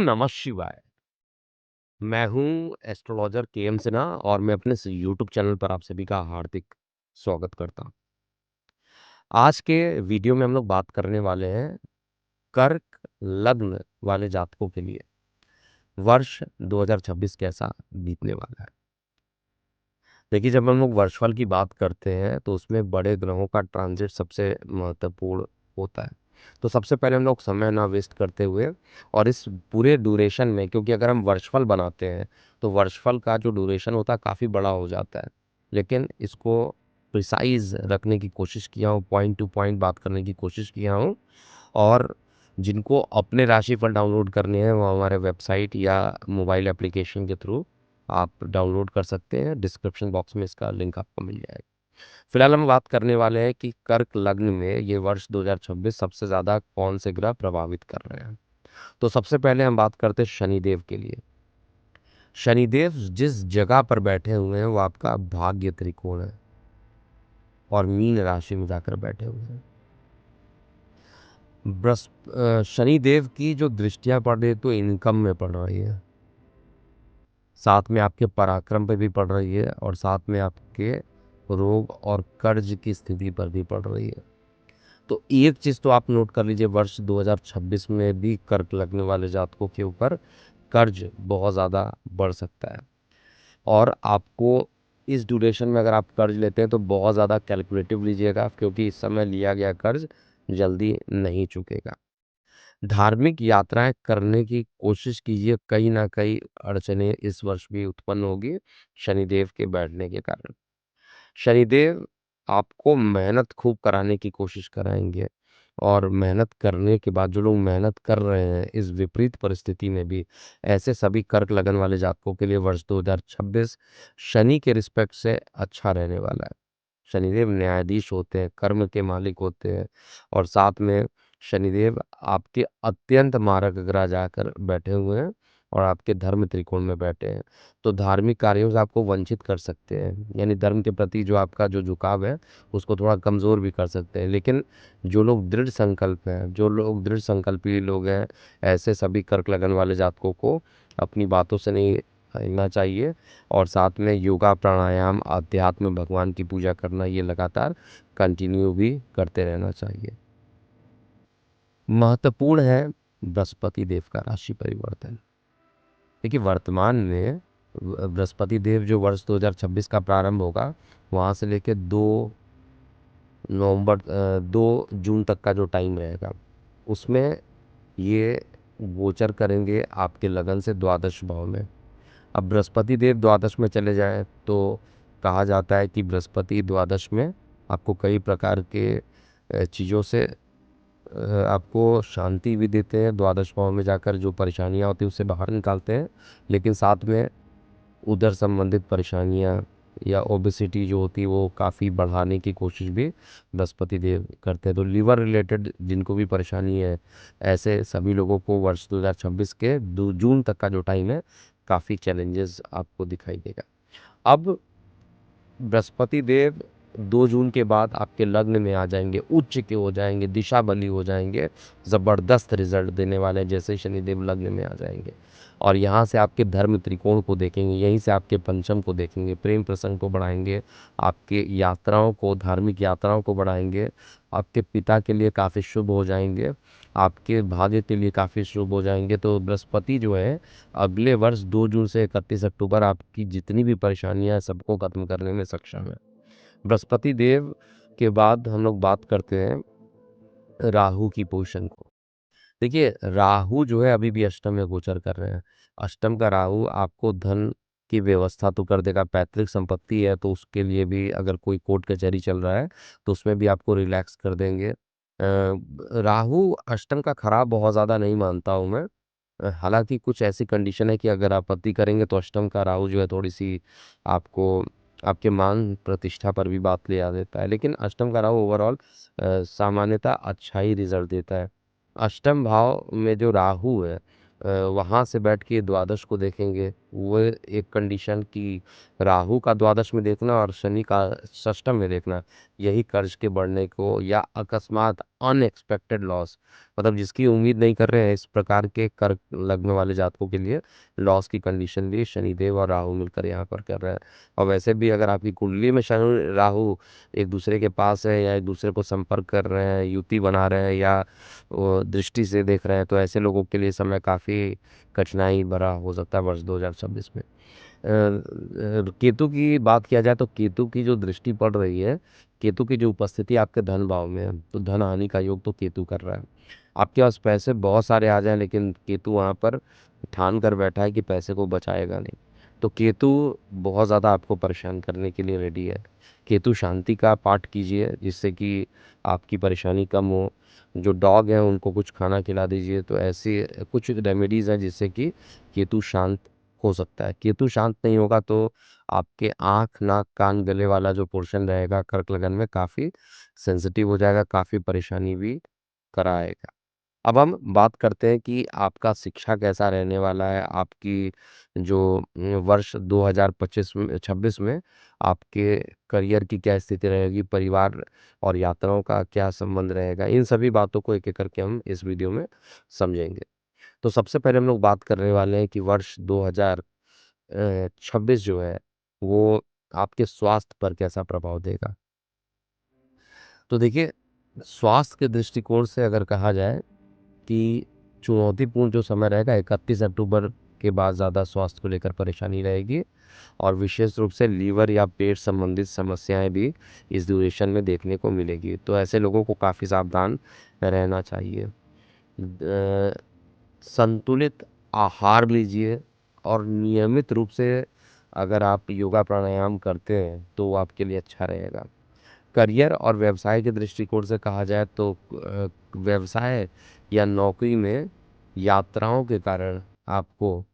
नमः शिवाय। मैं हूँ एस्ट्रोलॉजर केएम सिन्हा और मैं अपने इस यूट्यूब चैनल पर आप सभी का हार्दिक स्वागत करता हूँ। आज के वीडियो में हम लोग बात करने वाले हैं कर्क लग्न वाले जातकों के लिए वर्ष 2026 कैसा बीतने वाला है। देखिए, जब हम लोग वर्षफल की बात करते हैं तो उसमें बड़े ग्रहों का ट्रांजिट सबसे महत्वपूर्ण होता है। तो सबसे पहले हम लोग समय ना वेस्ट करते हुए और इस पूरे ड्यूरेशन में, क्योंकि अगर हम वर्षफल बनाते हैं तो वर्षफल का जो ड्यूरेशन होता है काफ़ी बड़ा हो जाता है, लेकिन इसको प्रिसाइज रखने की कोशिश किया हूँ, पॉइंट टू पॉइंट बात करने की कोशिश किया हूँ। और जिनको अपने राशिफल डाउनलोड करने हैं वो हमारे वेबसाइट या मोबाइल एप्लीकेशन के थ्रू आप डाउनलोड कर सकते हैं। डिस्क्रिप्शन बॉक्स में इसका लिंक आपको मिल जाएगा। फिलहाल हम बात करने वाले हैं कि कर्क लग्न में ये वर्ष 2026 सबसे ज़्यादा कौन से ग्रह प्रभावित कर रहे हैं। तो सबसे पहले हम बात करते हैं शनिदेव के लिए। शनिदेव जिस जगह पर बैठे हुए हैं वो आपका भाग्य त्रिकोण है और मीन राशि में जाकर बैठे हुए हैं। शनिदेव की जो दृष्टियां पड़ रही है तो इनकम में पड़ रही है, साथ में आपके पराक्रम पे भी पड़ रही है और साथ में आपके रोग और कर्ज की स्थिति पर भी पड़ रही है। तो एक चीज़ तो आप नोट कर लीजिए, वर्ष 2026 में भी कर्क लगने वाले जातकों के ऊपर कर्ज बहुत ज़्यादा बढ़ सकता है और आपको इस ड्यूरेशन में अगर आप कर्ज लेते हैं तो बहुत ज़्यादा कैलकुलेटिव लीजिएगा, क्योंकि इस समय लिया गया कर्ज जल्दी नहीं चुकेगा। धार्मिक यात्राएं करने की कोशिश कीजिए, कहीं ना कहीं अड़चने इस वर्ष भी उत्पन्न होगी शनिदेव के बैठने के कारण। शनिदेव आपको मेहनत खूब कराने की कोशिश कराएंगे और मेहनत करने के बाद जो लोग मेहनत कर रहे हैं इस विपरीत परिस्थिति में भी, ऐसे सभी कर्क लगन वाले जातकों के लिए वर्ष 2026 शनि के रिस्पेक्ट से अच्छा रहने वाला है। शनिदेव न्यायाधीश होते हैं, कर्म के मालिक होते हैं और साथ में शनिदेव आपके अत्यंत मारक ग्रह जाकर बैठे हुए हैं और आपके धर्म त्रिकोण में बैठे हैं। तो धार्मिक कार्यों से आपको वंचित कर सकते हैं, यानी धर्म के प्रति जो आपका जो झुकाव है उसको थोड़ा कमज़ोर भी कर सकते हैं। लेकिन जो लोग दृढ़ संकल्प हैं, जो लोग दृढ़ संकल्पी लोग हैं, ऐसे सभी कर्क लगन वाले जातकों को अपनी बातों से नहीं हिलना चाहिए और साथ में योगा, प्राणायाम, अध्यात्म, भगवान की पूजा करना ये लगातार कंटिन्यू भी करते रहना चाहिए। महत्वपूर्ण है बृहस्पति देव का राशि परिवर्तन। देखिए, वर्तमान में बृहस्पति देव जो वर्ष 2026 का प्रारंभ होगा वहाँ से लेकर 2 जून तक का जो टाइम रहेगा उसमें ये गोचर करेंगे आपके लगन से द्वादश भाव में। अब बृहस्पति देव द्वादश में चले जाएं तो कहा जाता है कि बृहस्पति द्वादश में आपको कई प्रकार के चीज़ों से आपको शांति भी देते हैं। द्वादश भाव में जाकर जो परेशानियां होती हैं उससे बाहर निकालते हैं, लेकिन साथ में उधर संबंधित परेशानियां या ओबेसिटी जो होती है वो काफ़ी बढ़ाने की कोशिश भी बृहस्पति देव करते हैं। तो लीवर रिलेटेड जिनको भी परेशानी है, ऐसे सभी लोगों को वर्ष 2026 के 2 जून तक का जो टाइम है काफ़ी चैलेंजेस आपको दिखाई देगा। अब बृहस्पति देव 2 जून के बाद आपके लग्न में आ जाएंगे, उच्च के हो जाएंगे, दिशा बली हो जाएंगे, ज़बरदस्त रिजल्ट देने वाले हैं जैसे शनिदेव लग्न में आ जाएंगे। और यहाँ से आपके धर्म त्रिकोण को देखेंगे, यहीं से आपके पंचम को देखेंगे, प्रेम प्रसंग को बढ़ाएंगे, आपके यात्राओं को, धार्मिक यात्राओं को बढ़ाएंगे, आपके पिता के लिए काफ़ी शुभ हो जाएंगे, आपके भाग्य के लिए काफ़ी शुभ हो जाएंगे। तो बृहस्पति जो है अगले वर्ष 2 जून से 31 अक्टूबर आपकी जितनी भी परेशानियां हैं सबको खत्म करने में सक्षम है। बृहस्पति देव के बाद हम लोग बात करते हैं राहु की पोजीशन को। देखिए, राहु जो है अभी भी अष्टम में गोचर कर रहे हैं। अष्टम का राहु आपको धन की व्यवस्था तो कर देगा, पैतृक संपत्ति है तो उसके लिए भी अगर कोई कोर्ट कचहरी चल रहा है तो उसमें भी आपको रिलैक्स कर देंगे। राहु अष्टम का खराब बहुत ज़्यादा नहीं मानता हूँ मैं। हालांकि कुछ ऐसी कंडीशन है कि अगर आप आपत्ति करेंगे तो अष्टम का राहु जो है थोड़ी सी आपको आपके मान प्रतिष्ठा पर भी बात ले आ देता है, लेकिन अष्टम का राहु ओवरऑल सामान्यतः अच्छा ही रिजल्ट देता है। अष्टम भाव में जो राहु है वहाँ से बैठ के द्वादश को देखेंगे। वो एक कंडीशन कि राहु का द्वादश में देखना और शनि का षष्ठम में देखना, यही कर्ज के बढ़ने को या अकस्मात अनएक्सपेक्टेड लॉस, मतलब जिसकी उम्मीद नहीं कर रहे हैं, इस प्रकार के कर्क लग्न वाले जातकों के लिए लॉस की कंडीशन भी शनिदेव और राहु मिलकर यहाँ पर कर रहे हैं। और वैसे भी अगर आपकी कुंडली में शनि राहु एक दूसरे के पास है या एक दूसरे को संपर्क कर रहे हैं, युति बना रहे हैं या वो दृष्टि से देख रहे हैं, तो ऐसे लोगों के लिए समय काफ़ी कठिनाई भरा हो सकता है वर्ष 2026 में। केतु की बात किया जाए तो केतु की जो दृष्टि पड़ रही है, केतु की जो उपस्थिति आपके धन भाव में है, तो धन हानि का योग तो केतु कर रहा है। आपके पास पैसे बहुत सारे आ जाएं, लेकिन केतु वहाँ पर ठान कर बैठा है कि पैसे को बचाएगा नहीं। तो केतु बहुत ज़्यादा आपको परेशान करने के लिए रेडी है। केतु शांति का पाठ कीजिए जिससे कि आपकी परेशानी कम हो। जो डॉग हैं उनको कुछ खाना खिला दीजिए। तो ऐसी कुछ रेमेडीज़ हैं जिससे कि केतु शांत हो सकता है। केतु शांत नहीं होगा तो आपके आँख, नाक, कान, गले वाला जो पोर्शन रहेगा कर्क लगन में काफ़ी सेंसिटिव हो जाएगा, काफ़ी परेशानी भी कराएगा। अब हम बात करते हैं कि आपका शिक्षा कैसा रहने वाला है, आपकी जो वर्ष 2025 में 26 में आपके करियर की क्या स्थिति रहेगी, परिवार और यात्राओं का क्या संबंध रहेगा, इन सभी बातों को एक एक करके हम इस वीडियो में समझेंगे। तो सबसे पहले हम लोग बात करने वाले हैं कि वर्ष 2026 जो है वो आपके स्वास्थ्य पर कैसा प्रभाव देगा। तो देखिए, स्वास्थ्य के दृष्टिकोण से अगर कहा जाए कि चुनौतीपूर्ण जो समय रहेगा 31 अक्टूबर के बाद ज़्यादा स्वास्थ्य को लेकर परेशानी रहेगी और विशेष रूप से लीवर या पेट संबंधित समस्याएं भी इस ड्यूरेशन में देखने को मिलेगी। तो ऐसे लोगों को काफ़ी सावधान रहना चाहिए। संतुलित आहार लीजिए और नियमित रूप से अगर आप योगा प्राणायाम करते हैं तो वो आपके लिए अच्छा रहेगा। करियर और व्यवसाय के दृष्टिकोण से कहा जाए तो व्यवसाय या नौकरी में यात्राओं के कारण आपको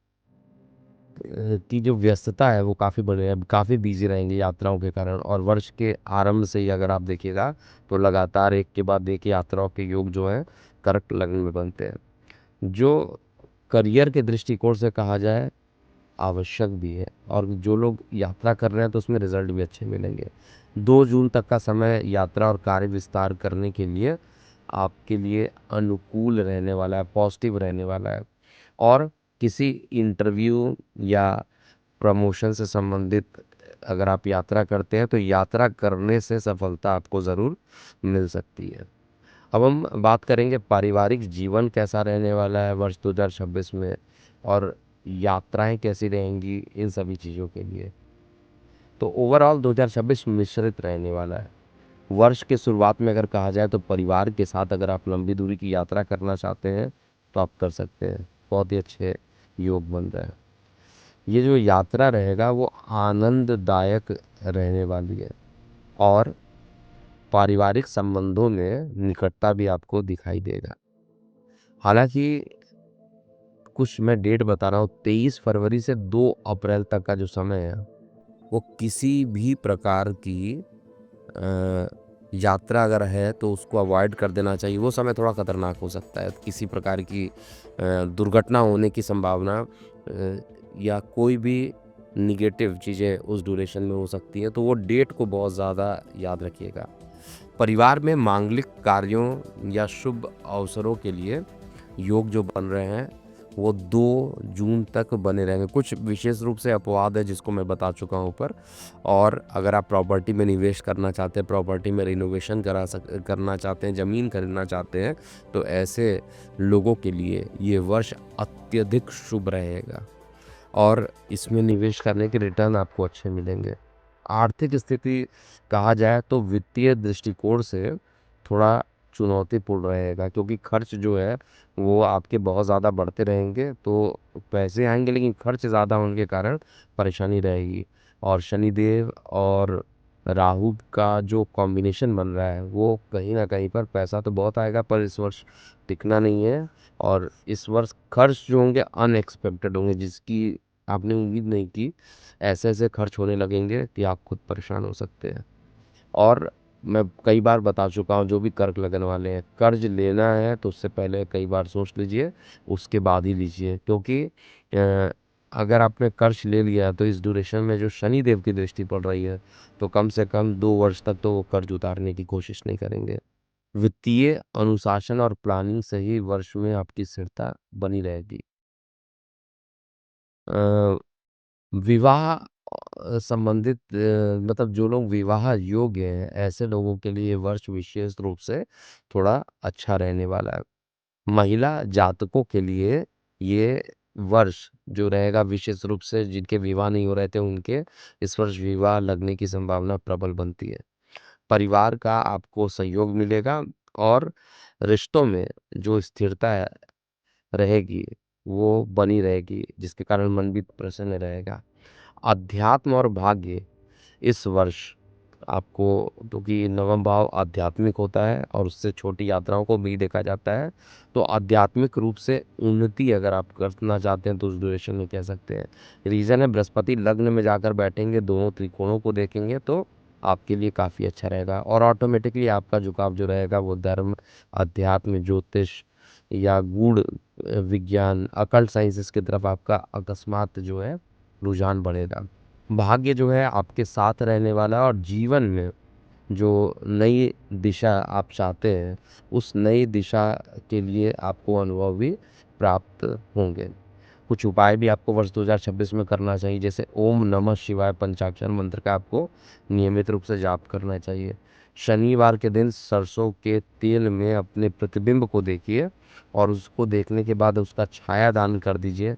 की जो व्यस्तता है वो काफ़ी बढ़ है, काफ़ी बिजी रहेंगे यात्राओं के कारण। और वर्ष के आरंभ से ही अगर आप देखिएगा तो लगातार एक के बाद एक यात्राओं के योग जो है कर्क लग्न में बनते हैं। जो करियर के दृष्टिकोण से कहा जाए आवश्यक भी है, और जो लोग यात्रा कर रहे हैं तो उसमें रिजल्ट भी अच्छे मिलेंगे। 2 जून तक का समय यात्रा और कार्य विस्तार करने के लिए आपके लिए अनुकूल रहने वाला है, पॉजिटिव रहने वाला है। और किसी इंटरव्यू या प्रमोशन से संबंधित अगर आप यात्रा करते हैं तो यात्रा करने से सफलता आपको ज़रूर मिल सकती है। अब हम बात करेंगे पारिवारिक जीवन कैसा रहने वाला है वर्ष 2026 में, और यात्राएं कैसी रहेंगी इन सभी चीज़ों के लिए। तो ओवरऑल 2026 मिश्रित रहने वाला है। वर्ष के शुरुआत में अगर कहा जाए तो परिवार के साथ अगर आप लंबी दूरी की यात्रा करना चाहते हैं तो आप कर सकते हैं, बहुत ही अच्छे योग बन रहे हैं। ये जो यात्रा रहेगा वो आनंददायक रहने वाली है और पारिवारिक संबंधों में निकटता भी आपको दिखाई देगा। हालांकि कुछ मैं डेट बता रहा हूँ, 23 फरवरी से 2 अप्रैल तक का जो समय है वो किसी भी प्रकार की यात्रा अगर है तो उसको अवॉइड कर देना चाहिए। वो समय थोड़ा खतरनाक हो सकता है, किसी प्रकार की दुर्घटना होने की संभावना या कोई भी निगेटिव चीज़ें उस ड्यूरेशन में हो सकती है, तो वो डेट को बहुत ज़्यादा याद रखिएगा। परिवार में मांगलिक कार्यों या शुभ अवसरों के लिए योग जो बन रहे हैं वो 2 जून तक बने रहेंगे। कुछ विशेष रूप से अपवाद है जिसको मैं बता चुका हूँ ऊपर। और अगर आप प्रॉपर्टी में निवेश करना चाहते हैं, प्रॉपर्टी में रिनोवेशन करना चाहते हैं, ज़मीन खरीदना चाहते हैं, तो ऐसे लोगों के लिए ये वर्ष अत्यधिक शुभ रहेगा और इसमें निवेश करने के रिटर्न आपको अच्छे मिलेंगे। आर्थिक स्थिति कहा जाए तो वित्तीय दृष्टिकोण से थोड़ा चुनौतीपूर्ण रहेगा, क्योंकि खर्च जो है वो आपके बहुत ज़्यादा बढ़ते रहेंगे। तो पैसे आएंगे लेकिन खर्च ज़्यादा होने के कारण परेशानी रहेगी। और शनिदेव और राहु का जो कॉम्बिनेशन बन रहा है वो कहीं ना कहीं पर पैसा तो बहुत आएगा पर इस वर्ष टिकना नहीं है। और इस वर्ष खर्च जो होंगे अनएक्सपेक्टेड होंगे, जिसकी आपने उम्मीद नहीं की। ऐसे ऐसे खर्च होने लगेंगे कि आप खुद परेशान हो सकते हैं। और मैं कई बार बता चुका हूँ, जो भी कर्क लगन वाले हैं, कर्ज लेना है तो उससे पहले कई बार सोच लीजिए, उसके बाद ही लीजिए। क्योंकि अगर आपने कर्ज ले लिया तो इस ड्यूरेशन में जो शनि देव की दृष्टि पड़ रही है, तो कम से कम 2 वर्ष तक तो वो कर्ज उतारने की कोशिश नहीं करेंगे। वित्तीय अनुशासन और प्लानिंग से ही वर्ष में आपकी स्थिरता बनी रहेगी। अ, विवाह संबंधित मतलब जो लोग विवाह योग्य हैं, ऐसे लोगों के लिए वर्ष विशेष रूप से थोड़ा अच्छा रहने वाला है। महिला जातकों के लिए ये वर्ष जो रहेगा, विशेष रूप से जिनके विवाह नहीं हो रहे थे उनके इस वर्ष विवाह लगने की संभावना प्रबल बनती है। परिवार का आपको सहयोग मिलेगा और रिश्तों में जो स्थिरता रहेगी वो बनी रहेगी, जिसके कारण मन भी प्रसन्न रहेगा। अध्यात्म और भाग्य इस वर्ष आपको, क्योंकि नवम भाव आध्यात्मिक होता है और उससे छोटी यात्राओं को भी देखा जाता है, तो आध्यात्मिक रूप से उन्नति अगर आप करना चाहते हैं तो उस ड्यूरेशन में कह सकते हैं। रीजन है, बृहस्पति लग्न में जाकर बैठेंगे, दोनों त्रिकोणों को देखेंगे तो आपके लिए काफ़ी अच्छा रहेगा और ऑटोमेटिकली आपका झुकाव जो रहेगा वो धर्म, अध्यात्म, ज्योतिष या गूढ़ विज्ञान, अकल्ट साइंसेस की तरफ आपका अकस्मात जो है रुझान बढ़ेगा। भाग्य जो है आपके साथ रहने वाला है और जीवन में जो नई दिशा आप चाहते हैं, उस नई दिशा के लिए आपको अनुभव भी प्राप्त होंगे। कुछ उपाय भी आपको वर्ष 2026 में करना चाहिए, जैसे ओम नमः शिवाय पंचाक्षर मंत्र का आपको नियमित रूप से जाप करना चाहिए। शनिवार के दिन सरसों के तेल में अपने प्रतिबिंब को देखिए और उसको देखने के बाद उसका छाया दान कर दीजिए।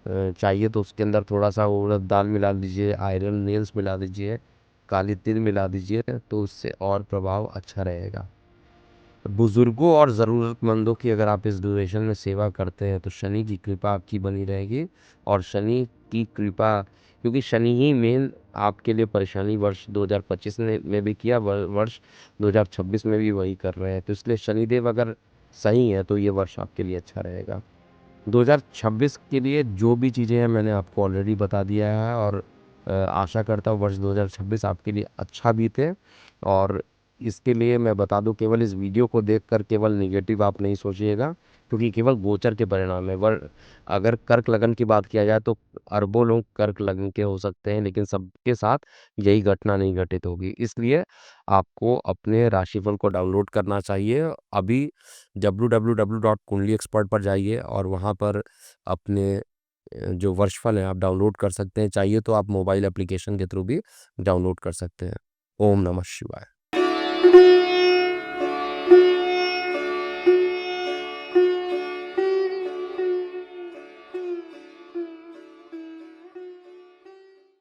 चाहिए तो उसके अंदर थोड़ा सा उड़द दाल मिला दीजिए, आयरन नेल्स मिला दीजिए, काली तिल मिला दीजिए, तो उससे और प्रभाव अच्छा रहेगा। बुजुर्गों और ज़रूरतमंदों की अगर आप इस ड्यूरेशन में सेवा करते हैं तो शनि की कृपा आपकी बनी रहेगी और शनि की कृपा, क्योंकि शनि ही मेन आपके लिए परेशानी वर्ष 2025 में भी किया, वर्ष 2026 में भी वही कर रहे हैं, तो इसलिए शनिदेव अगर सही है तो ये वर्ष आपके लिए अच्छा रहेगा। 2026 के लिए जो भी चीज़ें हैं मैंने आपको ऑलरेडी बता दिया है और आशा करता हूँ वर्ष 2026 आपके लिए अच्छा बीते। और इसके लिए मैं बता दूं, केवल इस वीडियो को देखकर केवल नेगेटिव आप नहीं सोचिएगा, क्योंकि केवल गोचर के परिणाम है। वर अगर कर्क लगन की बात किया जाए तो अरबों लोग कर्क लगन के हो सकते हैं, लेकिन सबके साथ यही घटना नहीं घटित होगी। इसलिए आपको अपने राशिफल को डाउनलोड करना चाहिए अभी। www.kunliexpert पर जाइए और वहाँ पर अपने जो वर्षफल है आप डाउनलोड कर सकते हैं। चाहिए तो आप मोबाइल एप्लीकेशन के थ्रू भी डाउनलोड कर सकते हैं। ओम नमः शिवाय।